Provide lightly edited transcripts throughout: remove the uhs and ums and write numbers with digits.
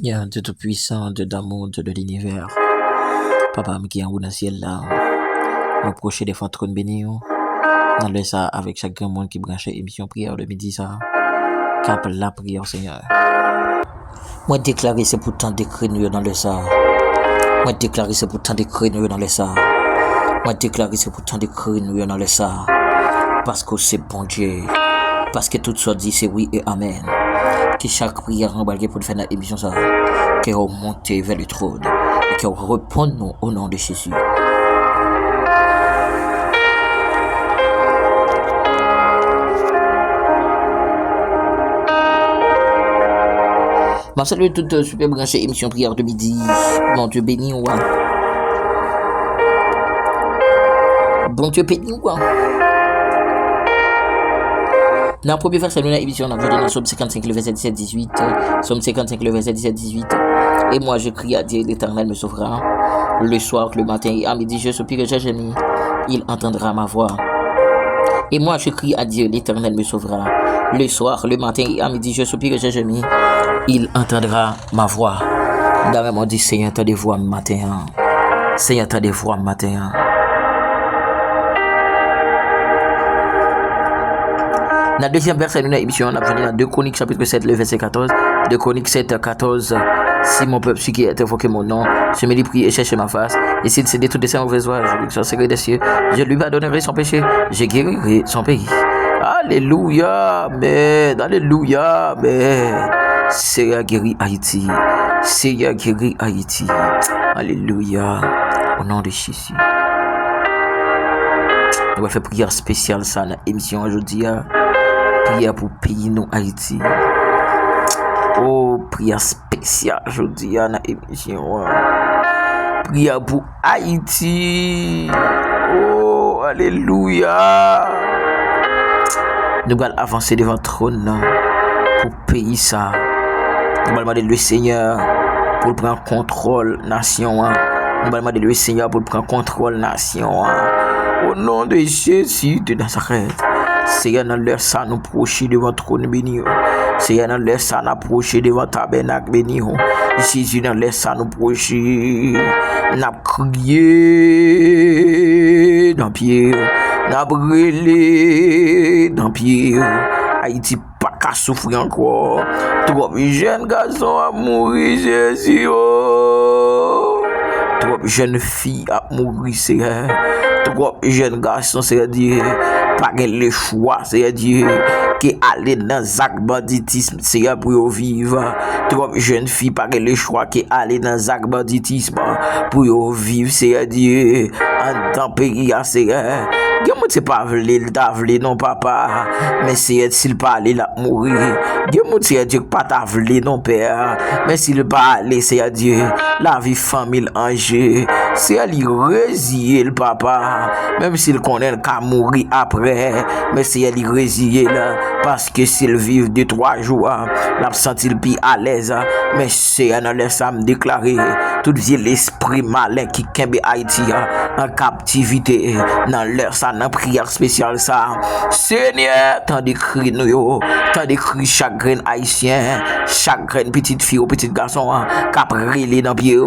Seigneur, Dieu Tout-Puissant, Dieu d'amour, Dieu de l'univers. Papa, qui est en haut dans le ciel là, me procher des fois trône béni. Dans le ça avec chaque grand monde qui branche émission prière de midi ça. Cap la prière, Seigneur. Moi déclarer c'est pourtant décret nous dans le ça. Moi déclarer c'est pourtant décret nous dans le ça. Moi déclarer c'est pourtant décret nous dans le ça. Parce que c'est bon Dieu. Parce que tout soit dit c'est oui et amen. Que chaque prière embarquée pour faire notre émission ça, qu'elle remonte vers le trône et qu'elle réponde nous au nom de Jésus. Bon, salut toute super branchée émission prière de midi. Bon Dieu béni ou bon Dieu béni ou dans le premier verset de l'émission, on a vu dans Somme 55, le verset 17-18. Somme 55, le verset 17-18. Et moi, je crie à Dieu, l'Éternel me sauvera. Le soir, le matin et à midi, je soupire et je gémis. Il entendra ma voix. Et moi, je crie à Dieu, l'Éternel me sauvera. Le soir, le matin et à midi, je soupire et je gémis. Il entendra ma voix. D'ailleurs, on dit, Seigneur, t'as des voix matin. Seigneur, t'as des voix matin. Dans le deuxième verset de l'émission, on a venu dans 2 Chroniques chapitre 7, le verset 14. 2 Chroniques 7, 14. Si mon peuple, celui qui est invoqué mon nom, se me prie et cherche ma face, et s'il s'est détourné de ses mauvaises voies, je lui exaucerai des cieux, je lui pardonnerai son péché, je guérirai son pays. Alléluia, amen, alléluia, amen. Seigneur guéri Haïti, Seigneur guéri Haïti. Alléluia, au nom de Jésus. On va faire prière spéciale ça dans l'émission aujourd'hui. Prière pour pays nous Haïti. Oh, prière spéciale aujourd'hui dans l'émission. Prière pour Haïti. Oh, alléluia. Nous allons avancer devant le trône pour pays ça. Nous allons demander le Seigneur pour prendre contrôle nation. Nous allons demander le Seigneur pour prendre contrôle nation. Au nom de Jésus de Nazareth. Seigneur, dans l'heure ça nous procher devant trône béni. Seigneur, dans l'heure ça nous approcher devant tabernacle béni. Jésus, dans l'heure ça nous procher. N'a crié dans pied. N'a brûlé dans pied. Haïti pas qu'à souffrir encore. Trop jeunes garçons à mourir, Jésus. Trop jeunes filles à mourir, Seigneur. Trop jeunes garçons, c'est-à-dire, pas le choix, c'est-à-dire, qui aller dans Zach banditisme, c'est pour vivre. Trop jeunes filles, pas le choix, qui aller dans Zach banditisme, pour vivre, c'est-à-dire, en temps pays, c'est-à-dire. Dieu c'est pas vle non papa, mais c'est s'il pas aller là mourir. Dieu c'est Dieu pas ta vle non père, mais s'il pas aller c'est Dieu la vie famille en jeu. C'est à lui résilier le papa, même s'il connaît qu'à mourir après, mais c'est à lui résilier là parce que s'il vit 2-3 jours, l'a senti le plus à l'aise, mais c'est dans le sam déclaré tout vieux l'esprit malin qui kembe Haïti en captivité dans leur ça dans prière spéciale ça. Seigneur, tant de cris nous yo, tant de cris chaque grain haïtien, chaque grain petite fille ou petit garçon cap relé dans pied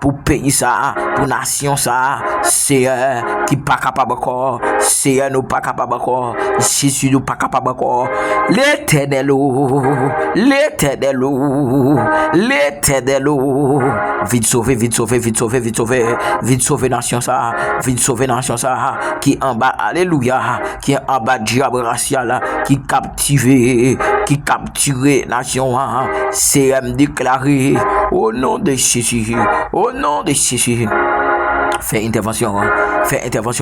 pour pays ça, pour nation ça. Seigneur qui pas capable encore, Seigneur nous pas capable encore, Jésus nous pas capable encore. L'Éternel, l'Éternel, l'Éternel, vite sauver, vite sauver, vite sauver, vite sauver, vite sauver nation ça, vite sauver nation ça qui en bas, alléluia, qui est en bas diable racial, qui captive nation, c'est déclaré au nom de Jésus, au nom de Jésus. Fais intervention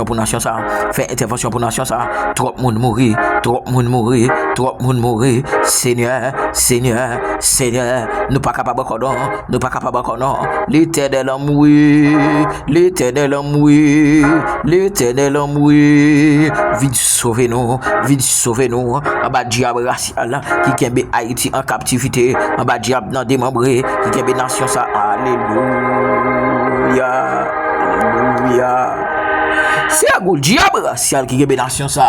pour nation ça, fais intervention pour nation ça. Trop monde mourir, trop monde mourir, trop monde mourir. Seigneur, Seigneur, Seigneur, nous pas capable encore non, nous pas capable encore non. L'Éternel en mourir, l'Éternel en mourir, l'Éternel en mourir. Vite sauver nous, en bas diable racial qui kembe Haïti en captivité, en bas diable dans démembré qui kembe nation ça. Alléluia. Alléluia. C'est un gros diable racial qui est nation ça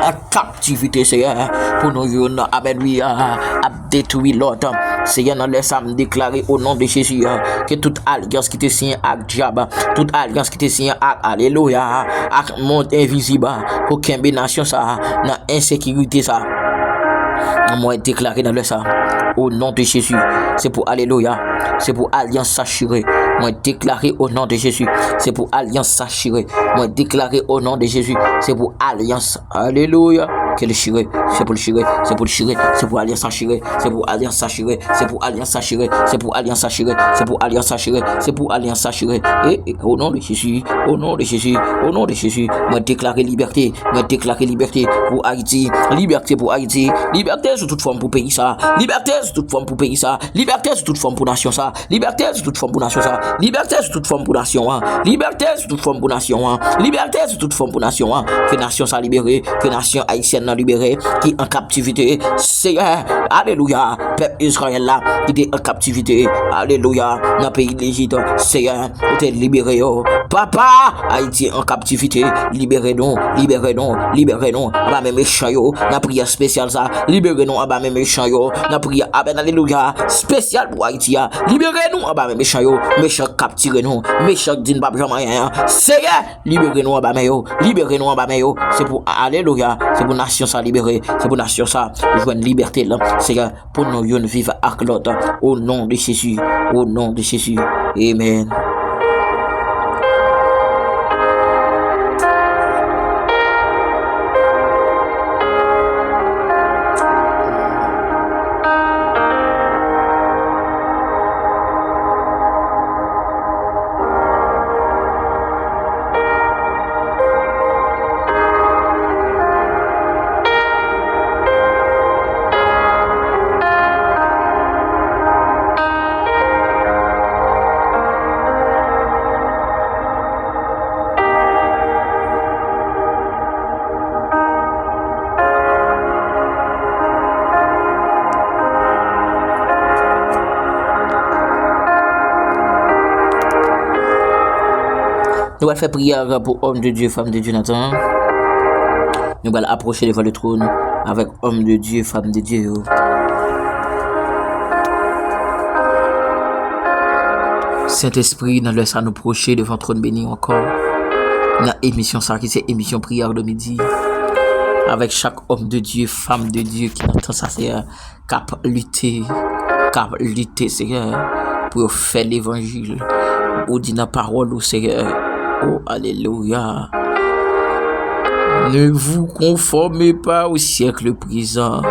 en captivité, Seigneur, pour nous, alléluia, à détruire l'autre. Seigneur, dans les âmes déclaré au nom de Jésus, que toute alliance qui te signe avec diable, toute alliance qui te signe avec alléluia, avec monde invisible, pour qu'une nation ça, dans insécurité ça, moi déclaré dans le ça, au nom de Jésus, c'est pour alléluia, c'est pour alliance s'assurer, moi déclaré au nom de Jésus, c'est pour alliance s'assurer, moi déclaré au nom de Jésus, c'est pour alliance, alléluia. Que le chiré, c'est pour le chiré, c'est pour le chiré, c'est pour alliance s'assurer, c'est pour alliance s'assurer, c'est pour alliance s'assurer, c'est pour alliance s'assurer, c'est pour alliance s'assurer, c'est pour alliance s'assurer. Et au nom de Jésus, au nom de Jésus, au nom de Jésus, moi déclarer liberté pour Haïti, liberté pour Haïti, liberté sous toute forme pour pays ça, liberté sous toute forme pour pays ça, liberté sous toute forme pour nation ça, liberté sous toute forme pour nation ça, liberté sous toute forme pour nation, liberté sous toute forme pour nation, liberté sous toute forme pour nation, que nation soit libérée, que nation haïtienne libéré, qui en captivité, Seigneur, alléluia, peuple Israël là, qui était en captivité, alléluia, dans le pays de l'Égypte, Seigneur, vous êtes libéré, papa, Haïti en captivité, libérez-nous, libérez-nous, libérez-nous, ah même méchant yo, dans prière spéciale ça, libérez-nous, ah même méchant yo, dans prière, ah ben alléluia, spécial pour Haïti, libérez-nous, ah même méchant yo, méchant capturez-nous, méchant din pas jamais rien, Seigneur, libérez-nous, ah ben yo, libérez-nous, ah ben yo, c'est pour alléluia, c'est pour nation ça libérée, c'est pour nation ça jouer une liberté là, Seigneur, pour nous vivre avec l'autre, au nom de Jésus, au nom de Jésus, amen. Nous allons faire prière pour homme de Dieu, femme de Dieu, Nathan. Nous allons approcher devant le trône avec homme de Dieu, femme de Dieu. Saint-Esprit, dans le sang nous procher devant le trône béni encore. Dans l'émission ça qui c'est émission prière de midi. Avec chaque homme de Dieu, femme de Dieu qui entend ça, c'est cap lutter, Seigneur, pour faire l'évangile. Ou dit la parole au Seigneur. Oh, alléluia. Ne vous conformez pas au siècle présent,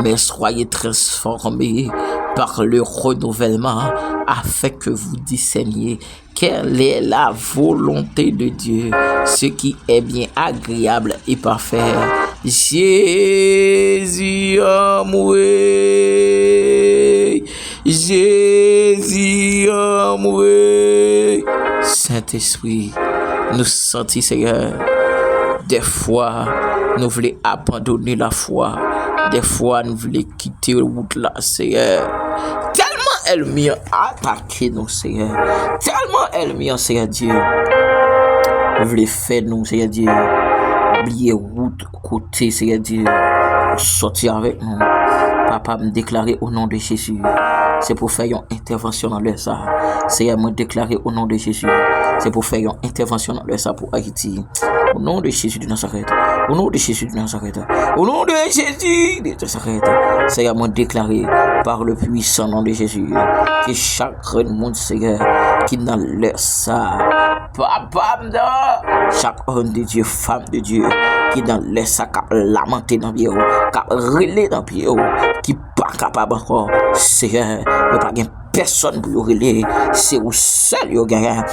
mais soyez transformés par le renouvellement afin que vous discerniez quelle est la volonté de Dieu, ce qui est bien agréable et parfait. Jésus amoureux, Jésus amoureux. Saint-Esprit, nous sentons, Seigneur, des fois, nous voulons abandonner la foi. Des fois, nous voulons quitter la route là, Seigneur. Tellement elle m'a attaqué, nous, Seigneur. Tellement elle m'a, Seigneur Dieu. Nous voulons faire, nous, Seigneur Dieu. Oublier route, côté, Seigneur Dieu. Sortir avec nous. Papa me déclarer au nom de Jésus. C'est pour faire une intervention dans le ça. Seigneur me déclarer au nom de Jésus. C'est pour faire une intervention dans le ça pour Haïti. Au nom de Jésus de Nazareth. Au nom de Jésus de Nazareth. Au nom de Jésus de Nazareth. Seigneur me déclarer par le puissant nom de Jésus que chaque monde, Seigneur, qui dans le ça. Papa, chaque homme de Dieu, femme de Dieu, qui dans le ça, qui lamenté dans le pied, qui relé dans le pied, qui pas capable encore, Seigneur, il n'y a pas personne pour relayer, c'est au seul qui gagne.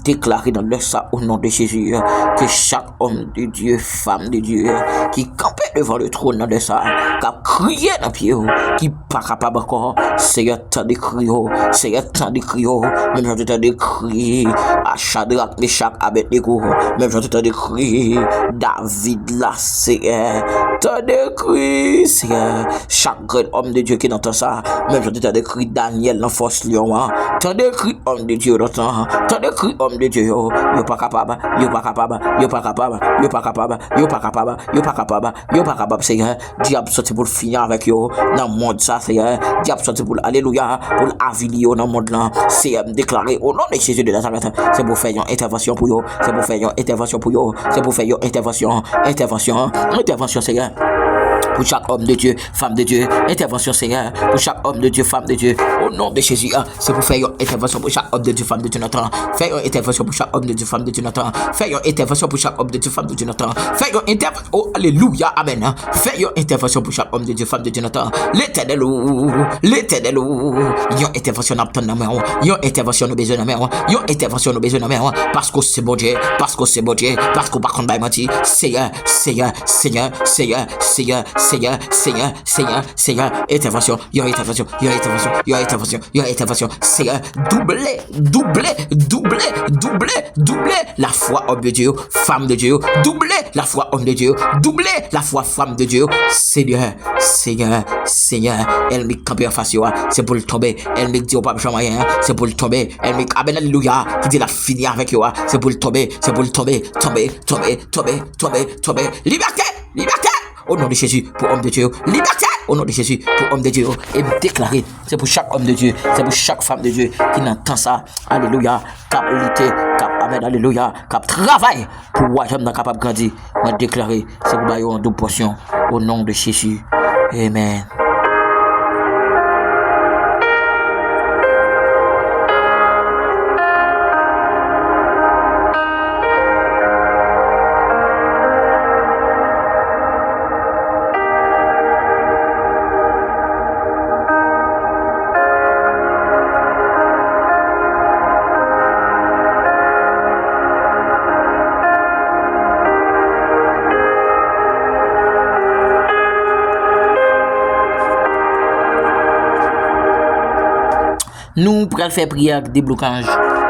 Déclarer dans le ça au nom de Jésus que chaque homme de Dieu, femme de Dieu, qui campait devant le trône dans le ça, qui a crié dans le pied, qui pas capable encore, Seigneur, tant de crier, Seigneur, tant de crier, même j'entends tant de crier, à Shadrach, Meshach, Abednego, même j'entends tant de crier, David là, Seigneur, tant de crier, Seigneur, chaque grand homme de Dieu qui entend ça, même j'entends tant de crier, Daniel l'enfant force lion. Tant de cris homme de Dieu d'entend. Tant de cris homme de Dieu. Yo pas capable. Yo pas capable. Yo pas capable. Yo pas capable. Yo pas capable. Yo pas capable. Yo pas capable. Seigneur. Diable sorti pour finir avec yo. Dans le monde ça Seigneur. Diable sorti pour alléluia. Pour aviler yo dans le monde là. C'est déclaré au nom de Jésus de Nazareth. C'est pour faire une intervention pour yo. C'est pour faire une intervention pour yo. C'est pour faire une intervention. Intervention Seigneur. Pour chaque homme de Dieu, femme de Dieu, intervention Seigneur, pour chaque homme de Dieu, femme de Dieu, au nom de Jésus, c'est pour faire une intervention pour chaque homme de Dieu, femme de Dieu, notre faire une intervention pour chaque homme de Dieu, femme de Dieu, notre faire une intervention pour chaque homme de Dieu, femme de Dieu, notre faire une intervention, oh alléluia, amen, faire une intervention pour chaque homme de Dieu, femme de Dieu, notre l'éternel, une intervention n'attend la main, une intervention nous besoin de la main, une intervention nous besoin de la main, parce que c'est bon Dieu, parce que c'est bon Dieu, parce qu'on par contre by menti, Seigneur, intervention, Seigneur, doublez la foi homme de Dieu, femme de Dieu, doublez la foi homme de Dieu, doublez la foi femme de Dieu, Seigneur, elle me campe en face, c'est pour le tomber, elle me dit au pape Jean-Marie, c'est pour le tomber, elle me amen alléluia, qui dit la finir avec yo, c'est pour le tomber, tomber, liberté, au nom de Jésus, pour homme de Dieu, liberté, au nom de Jésus, pour homme de Dieu, et me déclarer, c'est pour chaque homme de Dieu, c'est pour chaque femme de Dieu qui n'entend ça, alléluia, cap lutter, cap amen, alléluia, cap travail, pour voir j'aime capable de grandir, me déclarer, c'est pour bailler en double portion, au nom de Jésus, amen. Nous pourrons faire prière déblocage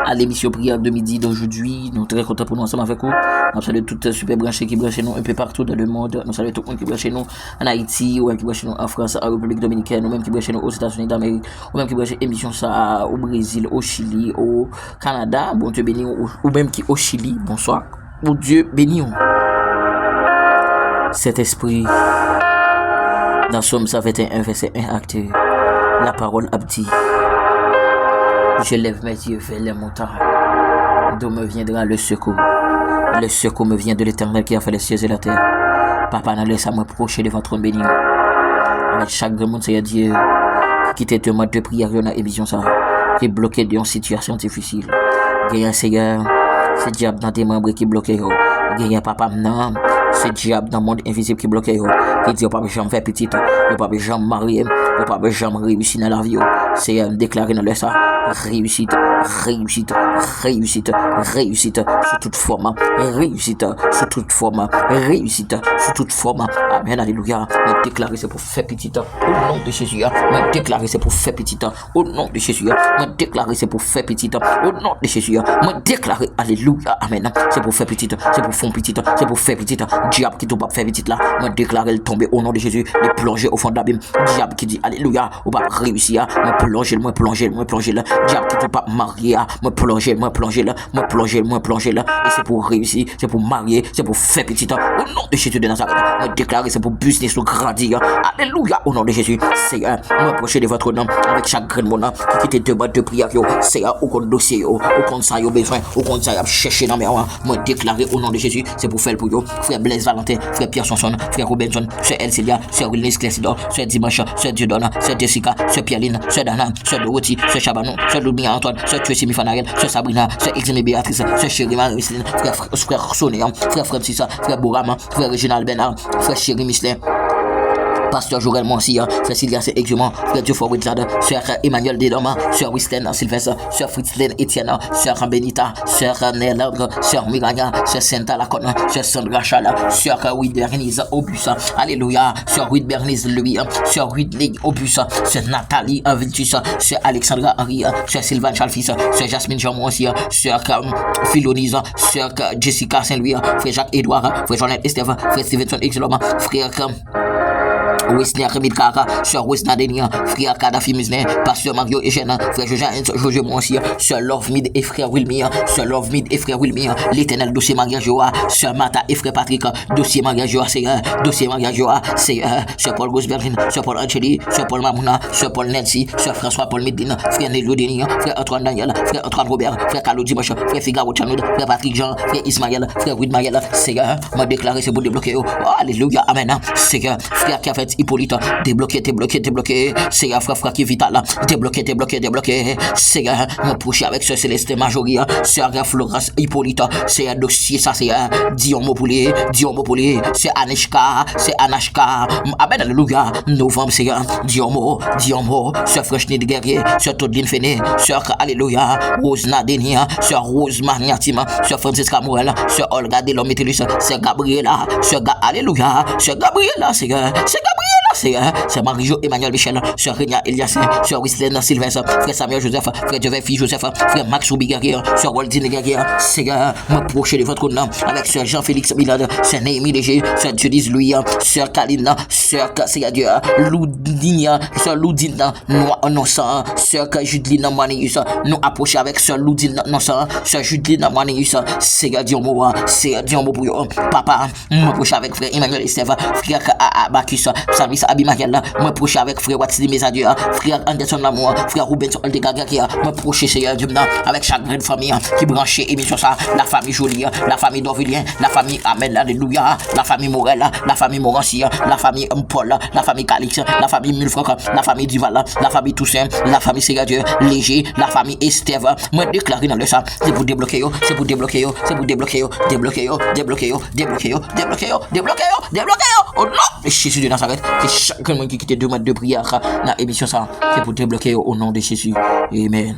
à l'émission prière de midi d'aujourd'hui. Nous sommes très contents pour nous ensemble avec vous. Nous saluons toutes les super branchées qui branchent nous un peu partout dans le monde. Nous saluons tout le monde qui branche nous en Haïti, ou même qui branche nous en France, en République Dominicaine, ou même qui branche nous aux États-Unis d'Amérique, ou même qui branche émission ça au Brésil, au Chili, au Canada. Bon Dieu béni, ou même qui au Chili. Bonsoir. Bon Dieu béni. Cet esprit, dans Somme 121, verset 1 acte, la parole a dit. Je lève mes yeux vers les montagnes, d'où me viendra le secours. Le secours me vient de l'Éternel qui a fait les cieux et la terre. Papa, n'a laissé à me procher de votre béni. Avec chaque grand monde, c'est Dieu qui te demande de prière dans l'émission ça, qui est bloqué dans une situation difficile. Gagne Seigneur, c'est diable dans tes membres qui bloquent. Gagne papa, non. C'est diable dans le monde invisible qui bloque, qui dit au pas jamais faire petit, au pas jamais marier, au pas jamais réussir dans la vie. C'est déclaré dans le ça. Réussite sous toute forme, réussite sous toute forme, amen, alléluia. Me déclarer c'est pour faire petit au nom de Jésus, me déclarer c'est pour faire petit au nom de Jésus, me déclarer c'est pour faire petit au nom de Jésus, me déclarer alléluia, amen, c'est pour faire petit, c'est pour faire petit, c'est pour faire petit, diable qui doit pas faire petit là, me déclarer le tomber au nom de Jésus, le plonger au fond de l'abîme, diable qui dit alléluia, ou pas réussir, me plonger là. Diable qui ne peut pas marier, me plonger là, et c'est pour réussir, c'est pour marier, c'est pour faire petit, au nom de Jésus de Nazareth, me déclarer, c'est pour business ou grandir, alléluia, au nom de Jésus, Seigneur, me approcher de votre nom, avec chaque grand monde, qui te demande de prière, Seigneur, au compte dossier, au compte ça, au besoin, au compte ça, chercher dans mes mains, me déclarer au nom de Jésus, c'est pour faire pour vous, frère Blaise Valentin, frère Pierre Sanson, frère Robinson, sœur Elcelia, sœur Willis Clessidor, sœur Dimanche, sœur Dieudonne, sœur Jessica, sœur Pierline, sœur Dana, sœur Dorothy, sœur Chabanon, sœur Louis Antoine, sœur Tracy Mifanarel, sœur Sabrina, sœur Exime Béatrice, sœur Chérie Marie-Micheline, frère Soné, frère Francis, frère Bourama, frère Réginald Bernard, frère Chérie Michelin, Pasteur Jorel Monsi, frère Sylvia C. Exumant, frère Diofor Witzad, sœur Emmanuel Dedoma, sœur Winston Sylvestre, sœur Fritzlen Etienne, sœur Benita, sœur Nélandre, sœur Mirania, sœur Senta Lacona, sœur Sandra Chala, sœur Ruid Bernice Obusa, alléluia, sœur Ruid Bernice Louis, sœur Ruid Lig Obusa, sœur Nathalie Vintus, sœur Alexandra Henry, sœur Sylvain Chalfis, sœur Jasmine Jean Monsi, sœur Philonise, sœur Jessica Saint-Louis, frère Jacques Edouard, frère Jean-Estève, frère Stevenson Exeloma, frère Wesner Midkara, Sœur Wesna Denia, frère Kadhafi Mizne, Pasteur Mario Eugène, frère Jojo Monsieur, Sœur Love Mid et frère Wilmir, Sœur Love Mid et frère Wilmir, l'éternel dossier Maria Joa, Sœur Mata et frère Patrick, dossier Maria Joa, Seigneur, dossier Maria Joa, Seigneur, Sœur Paul Gosbergin, Sœur Paul Angeli, Sœur Paul Mamouna, Sœur Paul Nancy, Sœur François Paul Medine, frère Nelio Denia, frère Antoine Daniel, frère Antoine Robert, frère Carlo Dimanche, frère Figaro Chanoud, frère Patrick Jean, frère Ismaël, frère Widmaël, Seigneur, m'a déclaré c'est pour débloquer. Alléluia, Amen. Seigneur, frère qui a fait Hippolyte, débloqué. Seigneur, frère qui est vital, débloqué. Seigneur, mon proche avec ce céleste majorie, Seigneur Florence Hippolyte, c'est un dossier, ça c'est un Dion Mopoulier, c'est Anishka, Amen, alléluia, novembre, Seigneur, Diomo, Sœur Franchny de Guerrier, Sœur Todeline Féné, Sœur Alléluia, Rose Nadenia, Sœur Rose Magnatima, Sœur Francisca Morel, Sœur Olga Delomételus, Sœur Gabriela, Alléluia, Sœur Gabriela, Seigneur, c'est Marie-Jo Emmanuel Michel, Sœur Régna Elias, Sœur Wislaine Sylvestre, Frère Samuel Joseph, Frère Joseph Joseph, Frère Max Roubi Guerrier, Sœur Waldine Guerrier, Seigneur, m'approcher de votre nom avec Sœur Jean-Félix Milad, Sœur Néhémie Léger, Sœur Dionys Louis, Sœur Kalina, Sœur Seigneur Dieu, Loudinia, Sœur Loudine, Noir Innocent, Sœur Judeline Manius, nous approcher avec Sœur Loudine Innocent, Sœur Judeline Manius, Seigneur Dieu, Seigneur Dieu, Papa, m'approcher avec Frère Emmanuel Estève, Frère Abacus, Service Abimael, m'approcher avec Frère Watsili Mesadia, Frère Anderson Lamour, Frère Robinson Aldegagia, m'approcher Seigneur Dieu, avec chaque grande famille qui branche émission ça, la famille Jolie, la famille Dorvilien, la famille Amen, Alléluia, la famille Morel, la famille Morancy, la famille Paul, la famille Calix, la famille Mulfranc, la famille Duval, la famille Toussaint, la famille Seigneur Dieu, Léger, la famille Estève, me déclarer dans le sang, c'est pour débloquer, au nom de Jésus de Nazareth, que chacun qui quitte 2 mètres de prière, la émission ça, c'est pour débloquer au nom de Jésus. Amen.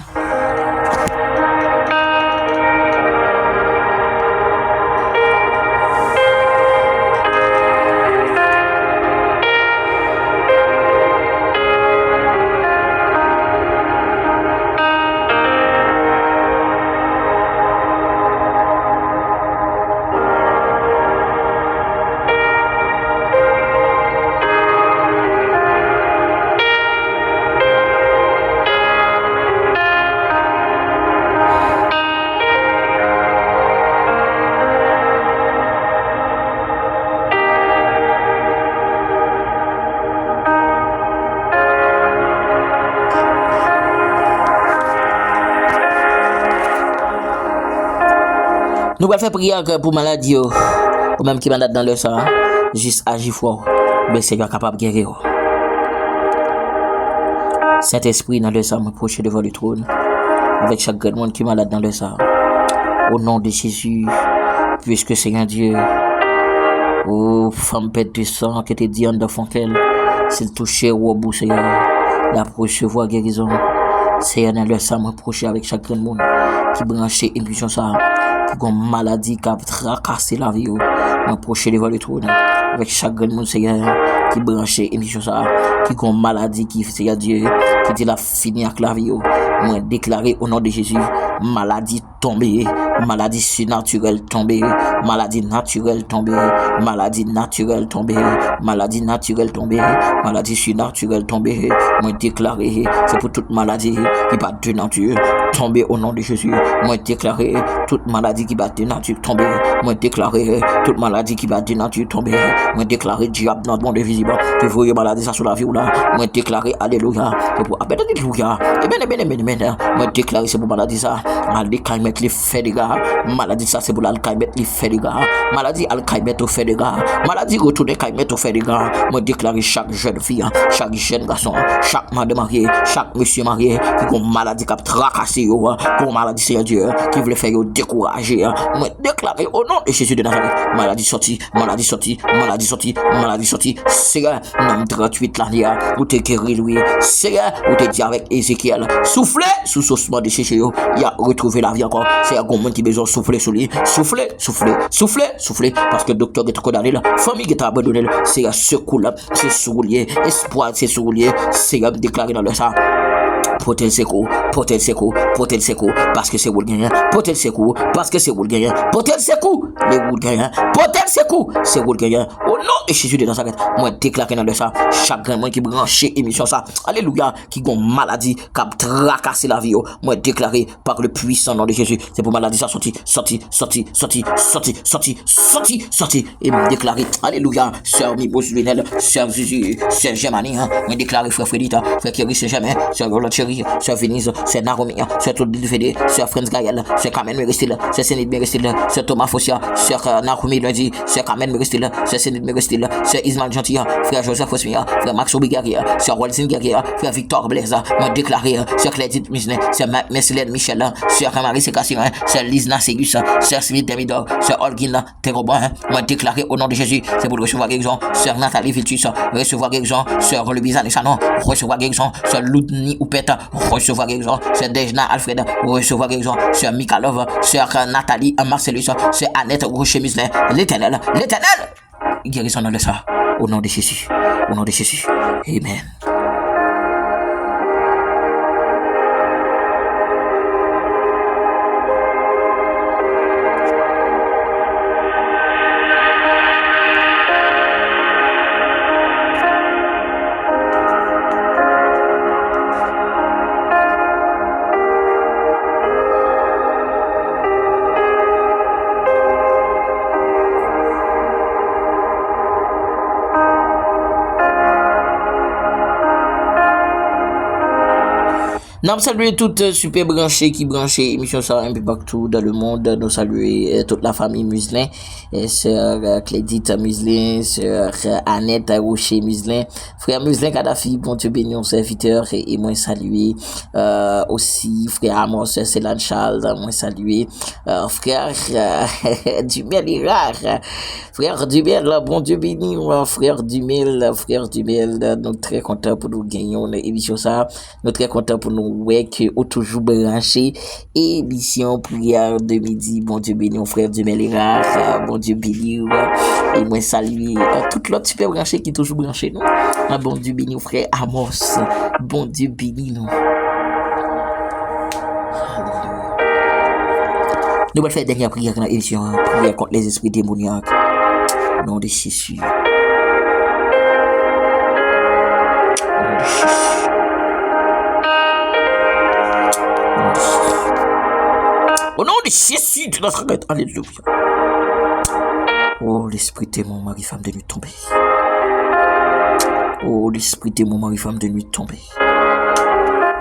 Nous allons faire prière pour maladie, ou même qui malade dans le sang, juste agir fort, mais c'est capable de guérir. Saint-Esprit dans le sang, me proche devant le trône, avec chaque grand monde qui est malade dans le sang. Au nom de Jésus, puisque Seigneur Dieu, ô femme bête de sang, qui te dit en d'enfant qu'elle, s'il touchait au bout, Seigneur, la recevoir guérison. Seigneur, dans le sang, me proche avec chaque grand monde qui branche impulsion ça. Qui ont maladie qui a tracassé la vie, m'approcher devant le trône avec chaque grand monde Seigneur qui branché émission ça, qui ont maladie qui Seigneur Dieu qui dit la fini avec la vie, moi déclarer au nom de Jésus maladie tombée, maladie surnaturelle tombée, maladie naturelle tombée, maladie naturelle tombée, maladie naturelle tombée, maladie surnaturelle tombée, moi déclarer c'est pour toute maladie qui bat de nature tomber au nom de Jésus, moi déclarer toute maladie qui bat de nature tomber, moi déclarer toute maladie qui bat de nature tomber, moi déclarer diable dans le monde visible, que vous voyez maladie ça sur la vie ou là, moi déclarer alléluia, que pour alléluia, et moi déclarer c'est pour maladie ça, Alzheimer les fait des gars, maladie ça c'est pour l'Alzheimer les fait des gars, maladie Alzheimer au fait des gars, maladie retourner Alzheimer au fait des gars, moi déclarer chaque jeune fille, chaque jeune garçon, chaque madame mariée, chaque monsieur marié qui ont maladie qui a tracassé pour maladie Seigneur Dieu qui voulait faire décourager, moi déclarer au nom de Jésus de Nazareth, maladie sortie, maladie sortie, maladie sortie, maladie sortie, Seigneur, nom 38 l'année, où t'es guéri lui, Seigneur, où t'es dit avec Ézéchiel, soufflez sous saucement de Chéché, il a retrouvé la vie encore, c'est un monde qui a besoin de souffler sur lui, souffler, parce que le docteur est condamné, la famille qui est abandonné, c'est un secours là, c'est soulier, espoir, c'est soulier, c'est déclaré dans le sang. Potel secours, potel secours, potel secours, parce que c'est vous le gagnant, potel secours, parce que c'est vous le gagnant, potel secours, les vous le gagnant, potel secours, c'est vous le gagnant. Au nom de Jésus de Nazareth, moi déclare dans le ça, chaque grand qui branche émission ça, alléluia, qui gon maladie, qui a tracassé la vie, moi déclaré par le puissant nom de Jésus, c'est pour maladie ça sorti, et me déclarer, alléluia, sœur Mibos Lunel, sœur Jésus, sœur Germanie, moi déclaré frère Frédita, frère Kéry Saint-Germain, sœur Roland Chéri, sœur Venise, sœur Naromi, sœur Claude Fédé, sœur Franz Gaël, sœur Carmen Méristil, sœur Sénide Méristil, sœur Thomas Fossia, sœur Naromi Lundi, sœur Carmen Méristil, sœur Sénide Méristil, sœur Ismaël Gentil, frère Joseph Fosmia, frère Max Obigaria, sœur Walzine Guerrier, frère Victor Blaise, moi déclaré, sœur Clédite Misne, sœur Messilène Michel, sœur Marie Sécassien, sœur Lisna Ségus, sœur Smith Demidor, sœur Olguin Terroban, moi déclaré au nom de Jésus, c'est pour recevoir guérison, sœur Nathalie Viltus, recevoir guérison, sœur Louise Alexandre, recevoir guérison, sœur Loudni Oupette, recevoir guérison, sœur Dejna Alfred, recevoir guérison, sœur Mikalov, sœur Nathalie Marcellus, sœur Annette Rocher Muslin, l'éternel, guérison dans le ça, au nom de Jésus, amen. Nous saluons toutes super branchées qui branchent émission ça un peu partout dans le monde. Nous saluons toute la famille Muslin, sœur Clédite Muslin, sœur Annette Rocher Muslin, frère Muslin Kadhafi, bon Dieu béni, serviteur, et moi saluer aussi frère Amos, Céline Charles, moi saluer frère Dumel Irar, frère Dumel, bon Dieu béni, frère Dumel, nous très contents pour nous gagner une émission ça, nous très contents pour nous ouais que au toujours branché émission prière de midi, bon Dieu béni frère Dumel Irar, bon Dieu béni, et moi saluer toute l'autre super branché qui toujours branché nous, bon Dieu béni frère Amos, bon Dieu béni nous. Nous allons faire dernière prière dans l'émission, prière contre les esprits démoniaques. Au nom de Jésus. Au nom de Jésus de Nazareth. Alléluia. Oh, l'esprit démon, mari, femme de nuit tombée. Oh, l'esprit démon, mari, femme de nuit tombée.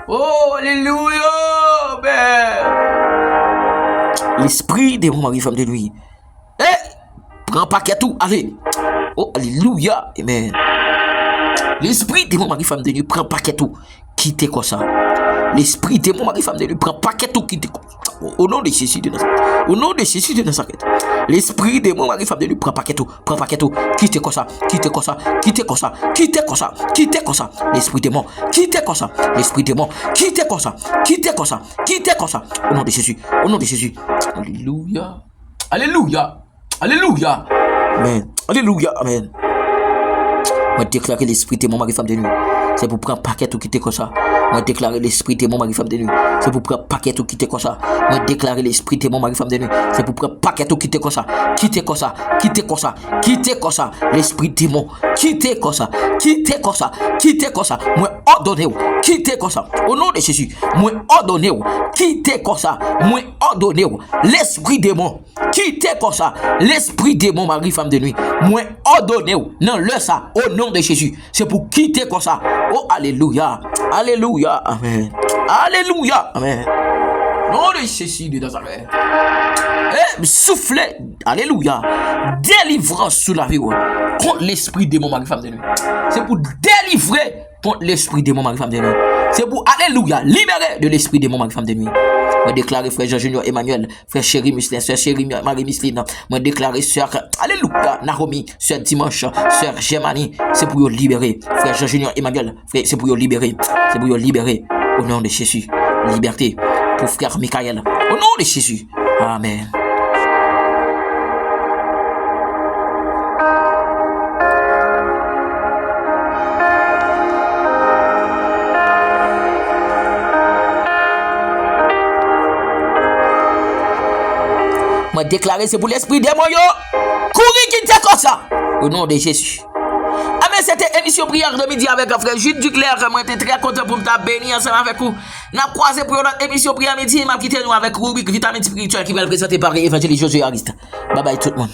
Oh, alléluia, l'esprit démon, mari, femme de nuit. Prends paquet tout, allez. Oh, alléluia, amen. L'esprit démon, mari, femme de nuit, prends paquet tout. Quittez quoi ça. L'esprit démon, mari, femme de nuit, prends paquet tout, quittez quoi. Au nom de Jésus de Nazareth. Au nom de Jésus de Nazareth. L'esprit démon, mari, femme de nuit, prends paquet tout, quittez quoi ça, quittez quoi ça, quittez quoi ça, quittez quoi ça, quittez quoi ça. L'esprit démon, quittez quoi ça. L'esprit démon, quittez quoi ça, quittez quoi ça, quittez quoi ça. Au nom de Jésus, au nom de Jésus. Alléluia. Alléluia. Alléluia. Amen. Alléluia. Amen. Moi déclarer l'esprit démon, mari, femme de nuit. C'est pour prendre paquet ou quitter comme ça. Moi déclarer l'esprit démon, mari, femme de nuit. C'est pour prendre paquet ou quitter comme ça. Moi déclarer l'esprit démon, mari, femme de nuit. C'est pour prendre paquet ou quitter comme ça. Quitter comme ça. Quitter comme ça. Quitter comme ça. L'esprit démon. Quitter comme ça. Quitter comme ça. Quitter comme ça. Moi ordonnez-vous. Quitter comme ça. Au nom de Jésus. Moi ordonnez-vous. Quitter comme ça. Moi ordonnez-vous. L'esprit démon. Quitter comme ça. L'esprit démon, mari, femme de nuit. Moi ordonnez-vous. Non, le ça. Au nom de Jésus. C'est pour quitter comme ça. Oh, alléluia. Alléluia. Amen. Alléluia. Amen. Nom de Jésus de Nazareth. Soufflez. Alléluia. Délivrance sous la vie. Contre l'esprit démon, mari, femme de nuit. C'est pour délivrer contre l'esprit démon, mari, femme de nuit. C'est pour, alléluia, libérer de l'esprit démon, mari, femme de nuit. Moi déclarer frère Jean-Junior Emmanuel, frère Chéri Muslin, sœur Chéri Marie Misline. Moi déclarer sœur, alléluia, Naromi, sœur Dimanche, sœur Germanie. C'est pour vous libérer. Frère Jean-Junior Emmanuel, frère, c'est pour vous libérer. C'est pour vous libérer. Au nom de Jésus. Liberté pour frère Michael. Au nom de Jésus. Amen. Moi déclarer c'est pour l'esprit démon yo. Courir qui te comme ça. Au nom de Jésus. Ah mais c'était émission prière de midi avec frère Jules Duclerc. Moi j'étais très content pour me bénir ensemble avec vous. N'a croisé pour notre émission prière midi. M'a quitté nous avec rubrique vitamine spirituelle qui va le présenter par évangéliste Josué Ariste. Bye bye tout le monde.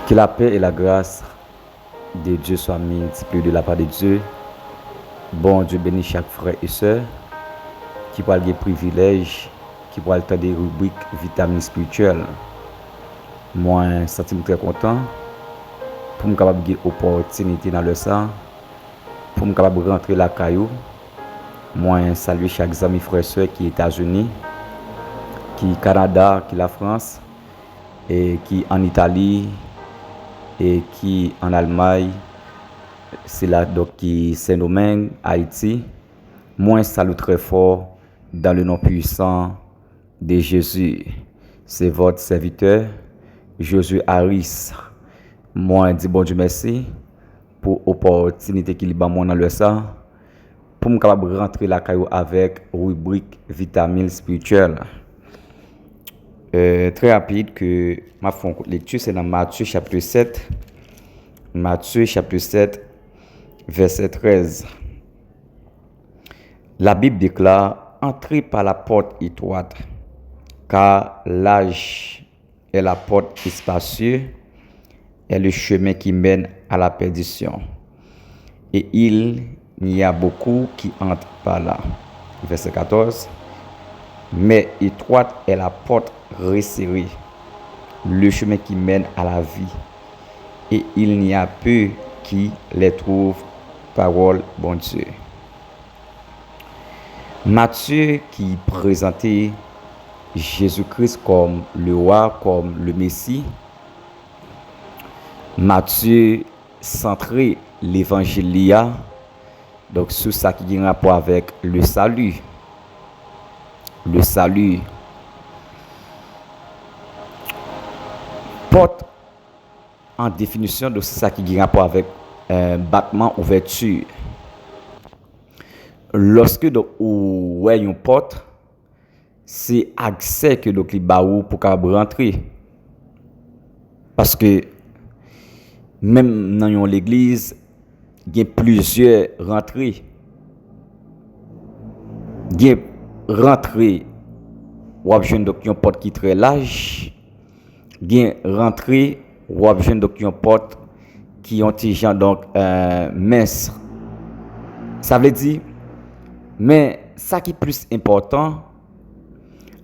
Que la paix et la grâce de Dieu soient multipliées de la part de Dieu. Bon Dieu bénit chaque frère et sœur qui pourra le privilège, qui pourra le temps des rubriques vitamines spirituelles. Moi, je suis très content pour me capable de opportunité dans le sang, pour me capable de rentrer la caillou. Moi, je salue chaque ami frère et sœur qui est États-Unis, qui est Canada, qui est la France, et qui en Italie, et qui en Allemagne, c'est là donc qui Saint-Domingue, Haïti. Moi, je salue très fort dans le nom puissant de Jésus. C'est votre serviteur, Josué Harris. Moi, je dis bon Dieu merci pour l'opportunité qu'il m'a donné dans le sang, pour me capable rentrer la caillou avec rubrique vitamines spirituelles. Très rapide que ma lecture, c'est dans Matthieu chapitre 7. Matthieu chapitre 7, verset 13. La Bible déclare: entrez par la porte étroite, car large est la porte spacieuse et le chemin qui mène à la perdition. Et il y a beaucoup qui entrent par là. Verset 14. Mais étroite est la porte resserrée, le chemin qui mène à la vie, et il n'y a peu qui les trouvent. Parole bon Dieu. Matthieu qui présentait Jésus-Christ comme le roi, comme le Messie. Matthieu centrait l'évangile donc sur ça qui a un rapport avec le salut. Le salut. Porte en définition de ça qui a un rapport avec battement, ouverture. Lorsque vous voyez une porte, c'est accès que donc les baou pour rentrer. Parce que même dans l'église, il y a plusieurs rentrées. Il y a rentrée, ou une porte qui est très large. Il y a rentrée, ou une porte qui ont des gens donc mince. Ça veut dire, mais ça qui est plus important,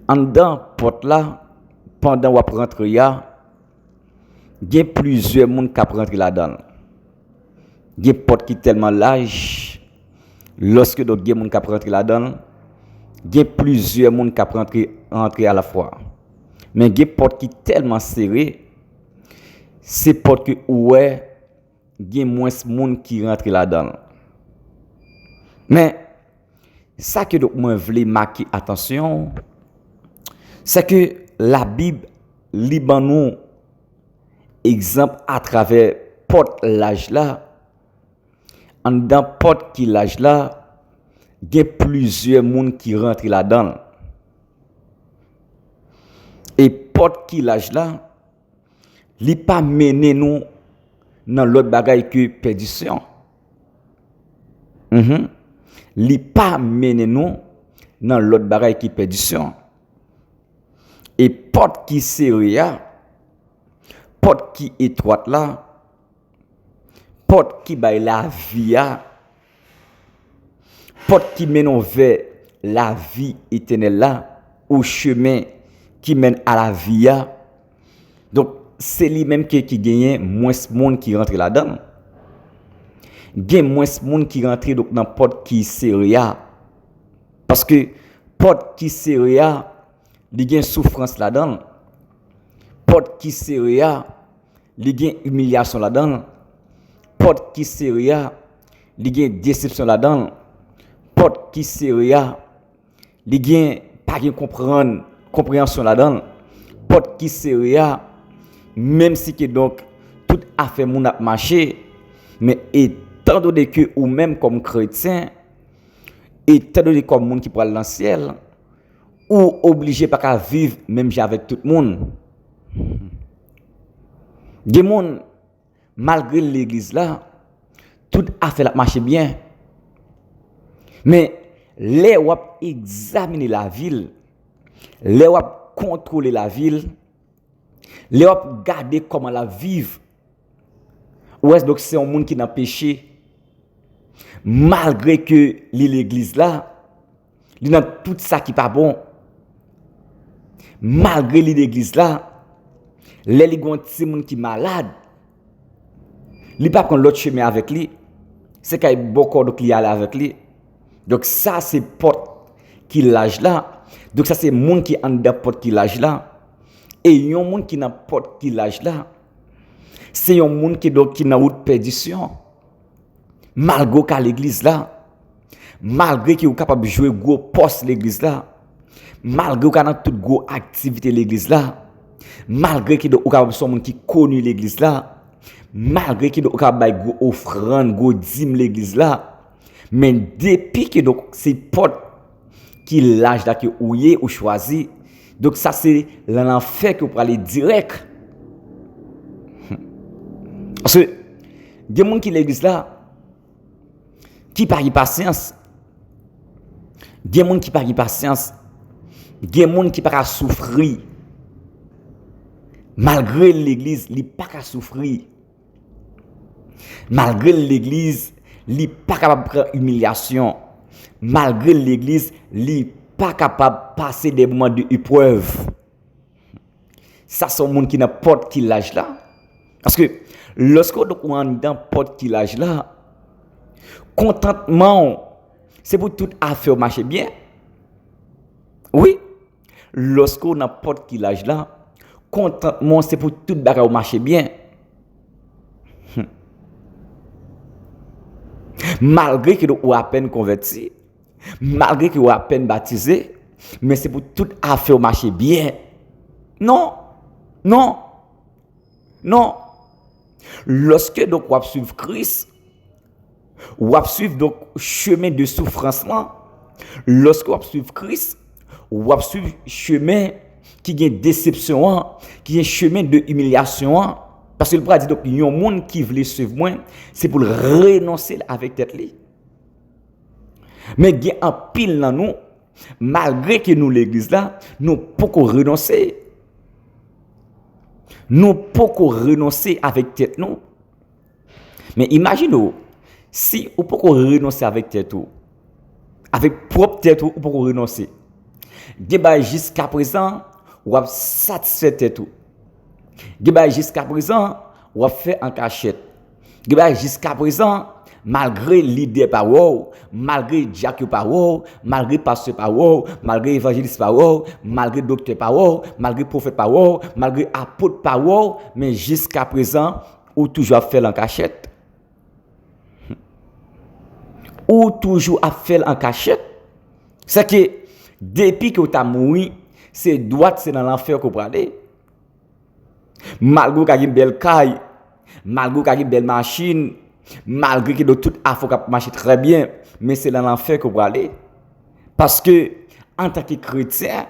en dedans porte là, pendant ou rentrer il y a plusieurs monde qui rentrent là-dedans. Il y a porte qui est tellement large, lorsque d'autres monde qui rentrent là-dedans, il y a plusieurs monde qui rentrer à la fois. Mais il y a porte qui est tellement serrée, c'est porte que ouais, il y a moins de monde qui rentre là-dedans. Mais ça que donc moi voulais marquer attention, c'est que la Bible Libanon exemple à travers porte l'âge là, en dans porte qui l'âge là, il y a plusieurs monde qui rentrent là-dedans. Et porte qui l'âge là, li pas mener nous dans l'autre bagaille que perdition. Li pas mener nous dans l'autre bagaille qui perdition. Et porte qui serrée, porte qui étroite là, porte qui baille la vie, porte qui mène vers la vie éternelle là, au chemin qui mène à la vie. Donc c'est lui-même qui gagne moins de monde qui rentre là-dedans. Gagne moins de monde qui rentre donc dans porte qui serrée. Parce que porte qui serrée, il y a une souffrance là-dedans. Porte qui serrée, il y a une humiliation là-dedans. Porte qui serrée, li gen déception là-dedans, porte qui sérieux, li gen pas gen compréhension là-dedans, porte qui sérieux, même si que donc tout affaire moun a marché, mais étant donné que ou même comme chrétien, étant donné comme moun qui parle dans le ciel, ou obligé pas qu'à vivre même avec tout le monde. Des moun malgré l'église là, tout affaire la marché bien. Mais les wap examiner la ville, les wap contrôler la ville, les wap garder comment la vivre. Ou est-ce donc c'est un monde qui n'a péché malgré que l'église là, il a tout ça qui pas bon. Malgré l'église là, les gon ti moun qui malade, li pas prendre l'autre chemin avec lui, c'est qu'il y a beaucoup de clients avec lui. Donc ça c'est porte qui lâche là. Donc ça c'est monde qui en dedans porte qui lâche là. Et yon monde qui n'a porte qui lâche là, c'est yon monde qui donc qui na route perdition. Malgré qu'à l'église là, malgré qu'il est capable de jouer gros poste l'église là, malgré qu'il a toute gros activité l'église là, malgré qu'il est capable son monde qui connu l'église là, malgré qu'il est capable gros offrande gros dîme l'église là, mais depuis que donc c'est porte qui lâche là que ouye ou choisi, donc ça c'est l'enfer que pour aller direct. Parce que des gens qui l'église là qui par patience, des gens qui par patience, des gens qui par souffrir malgré l'église, il pas qu'à souffrir. Malgré l'église, il pas capable de prendre humiliation. Malgré l'église, il pas capable de passer des moments d'épreuve. Ça c'est un monde qui n'a pas de qui l'âge là. Parce que lorsque on est dans porte qui l'âge là, contentement, c'est pour toute affaire marcher bien. Oui, lorsqu'on a porte qui l'âge là, contentement, c'est pour toute bagarre marcher bien. Malgré que vous à peine converti, malgré que vous à peine baptisé, mais c'est pour toute affaire marcher bien. Non, non, non. Lorsque donc vous suivre Christ, ou suivre donc chemin de souffrance là, lorsque vous suivre Christ, ou suivre chemin qui a déception, qui est chemin de humiliation, parce que le prophète dit donc il y a un monde qui veut suivre moi, c'est pour renoncer avec tête li. Mais il y a un pile dans nous, malgré que nous l'église là, nous pouvons renoncer. Nous pouvons renoncer avec tête nous. Mais imaginez si vous pouvez renoncer avec tête ou avec propre tête ou pouvez renoncer. Débat jusqu'à présent, ou avez satisfait tête ou. Débat jusqu'à présent, ou avez fait en cachette. Débat jusqu'à présent, malgré l'idée par wow, malgré Jacques par wow, malgré pasteur par wow, malgré évangéliste par wow, malgré docteur par wow, malgré prophète par wow, malgré apôtre par wow, mais jusqu'à présent, ou toujours fait en cachette. Ou toujours à faire en cachette. C'est que depuis que tu as mouru, c'est droite, c'est dans l'enfer que vous aller. Malgré qu'il y a une belle caille, malgré qu'il y a une belle machine, malgré que tout a marché très bien, mais c'est dans l'enfer que vous aller. Parce que, en tant que chrétien,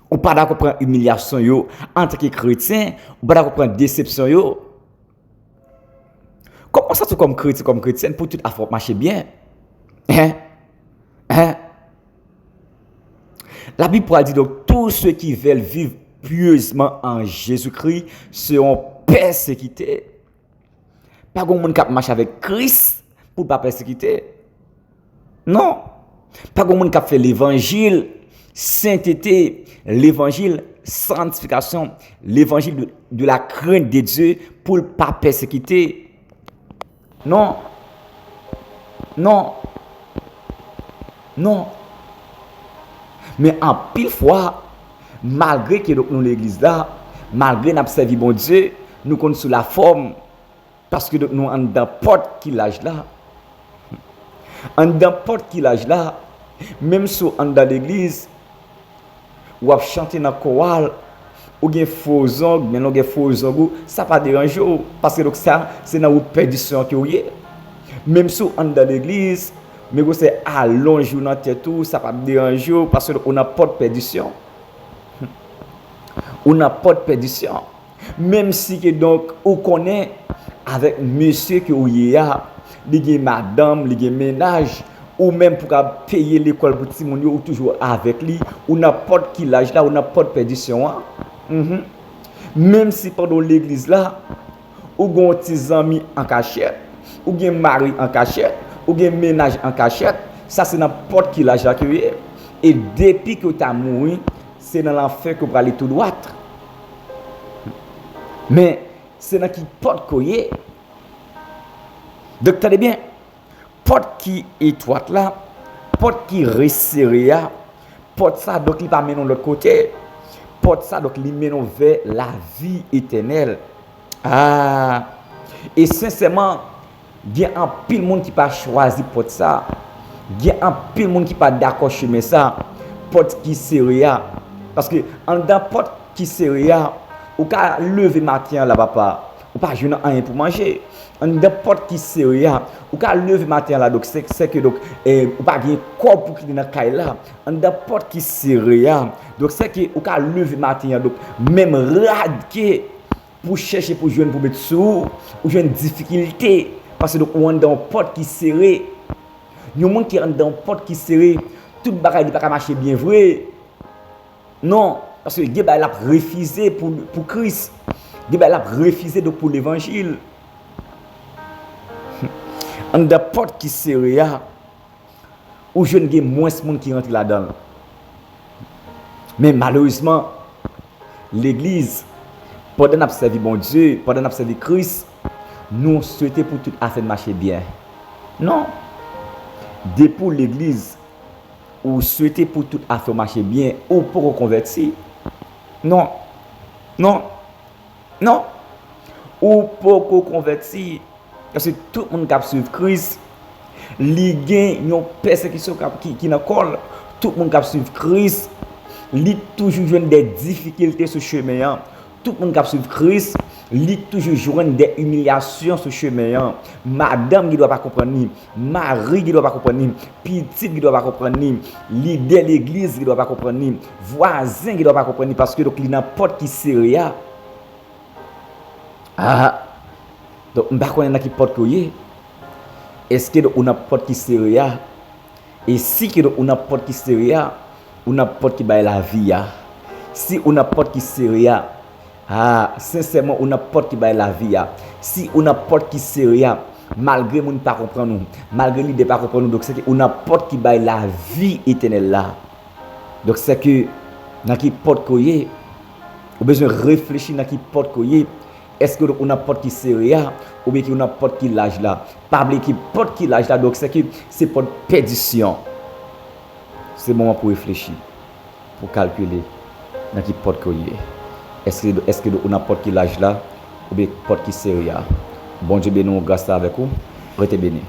on ne peut pas d'accord prendre humiliation, yo. En tant que chrétien, on ne peut pas d'accord prendre déception. Yo. Comment ça, tu comme chrétien, pour tout a marcher bien? La Bible dit donc tous ceux qui veulent vivre pieusement en Jésus-Christ seront persécutés. Pas de monde qui marche avec Christ pour ne pas persécuter. Non. Pas de monde qui fait l'évangile, sainteté, l'évangile, sanctification, l'évangile de la crainte de Dieu pour ne pas persécuter. Non. Non. Non. Mais en pile fois, malgré que nous l'église là, malgré nous servi bon Dieu, nous sommes sous la forme, parce que nous sommes dans la porte qui l'âge là. En n'importe quel âge là, même si on dans l'église, ou à chanter dans le choral, ou bien faux ongles, mais non faux ongles, ça pas dérange parce que donc ça c'est dans une perdition que vous avez. Même si on dans l'église, mais vous c'est allongé dans tête tout, ça pas dérange parce que on n'a pas de perdition. On n'a pas de perdition. Même si que donc on connaît avec monsieur que vous y a, les madame, les ménage ou même pour payer l'école pour petit monde ou toujours avec lui, ou n'importe qui l'âge là, ou n'importe perdition. Même si pendant l'église là, ou gon petits amis en cachette, ou gen mari en cachette, ou gen ménage en cachette, ça c'est n'importe qui l'âge là que et depuis que tu as mouru, c'est dans l'enfer que vous aller tout droit. Mais c'est dans qui porte koye. Donc tenez bien, porte qui étroite là, porte qui resserrée là, porte ça donc il pas mener de l'autre côté. Porte ça donc il mène vers la vie éternelle. Ah, et sincèrement, il y a un pile monde qui pas choisi porte ça. Il y a un pile monde qui pas d'accord chemin ça. Porte qui serrée parce que en dans porte qui serrée ou ka lever matin là papa, ou pas joindre rien pour manger. En dans porte qui serrée ou ka lever matin là donc c'est que donc ou pas gain corps pour qui dans caille là. En dans porte qui serrée donc c'est que ou ka lever matin donc même radquer pour chercher pour joindre pour mettre sous ou joindre difficulté parce que donc on dans porte qui serrée. Nous monde qui rentre dans porte qui serrée, toute bagaille pas marcher bien vrai. Non, parce que Dieu a refusé pour Christ. Dieu a refusé pour l'évangile. En dans porte qui serrée où je ne moins de monde qui rentre là-dedans. Mais malheureusement, l'église pendant n'a servi bon Dieu, pendant n'a servi Christ, nous souhaitons pour toute affaire marcher bien. Non. Dès pour l'église ou souhaitez pour toute affaire marcher bien ou pour reconvertir. Non. Non. Non. Ou pour reconvertir. Parce que tout le monde qui suivre Christ, li gen yon persécution qui n'a colle. Tout le monde qui suivre Christ, li toujours joindre des difficultés sur chemin. Tout le monde qui suivre Christ, li toujours joindre des humiliations sur chemin. Madame qui doit pas comprendre, mari qui doit pas comprendre, petit qui doit pas comprendre, leader l'église qui doit pas comprendre, voisin qui doit pas comprendre parce que donc il n'importe qui sérieux. Ah. Donc on pas connait qui porte koye. Est-ce que on a porte qui sérieux? Et si que on a porte qui sérieux, on a porte qui bail la vie. Si on a porte qui sérieux, sincèrement, on a porte qui baille la vie. Si on a porte qui sérieux, malgré moun pas comprendre nous, malgré l'idée pas comprendre nous, donc c'est que on a porte qui baille la vie éternelle là. Donc c'est que dans qui porte koye, on besoin réfléchir dans qui porte koye. Est-ce que on a porte qui sérieux ou bien qu'on a porte qui l'âge là? Pas oublier qui porte qui l'âge là, donc c'est que c'est porte perdition. C'est le moment pour réfléchir, pour calculer dans qui porte koye. Est-ce que on a porte qui l'âge là ou bien porte qui sérieux? Bon Dieu béni, grâce avec vous. Restez béni.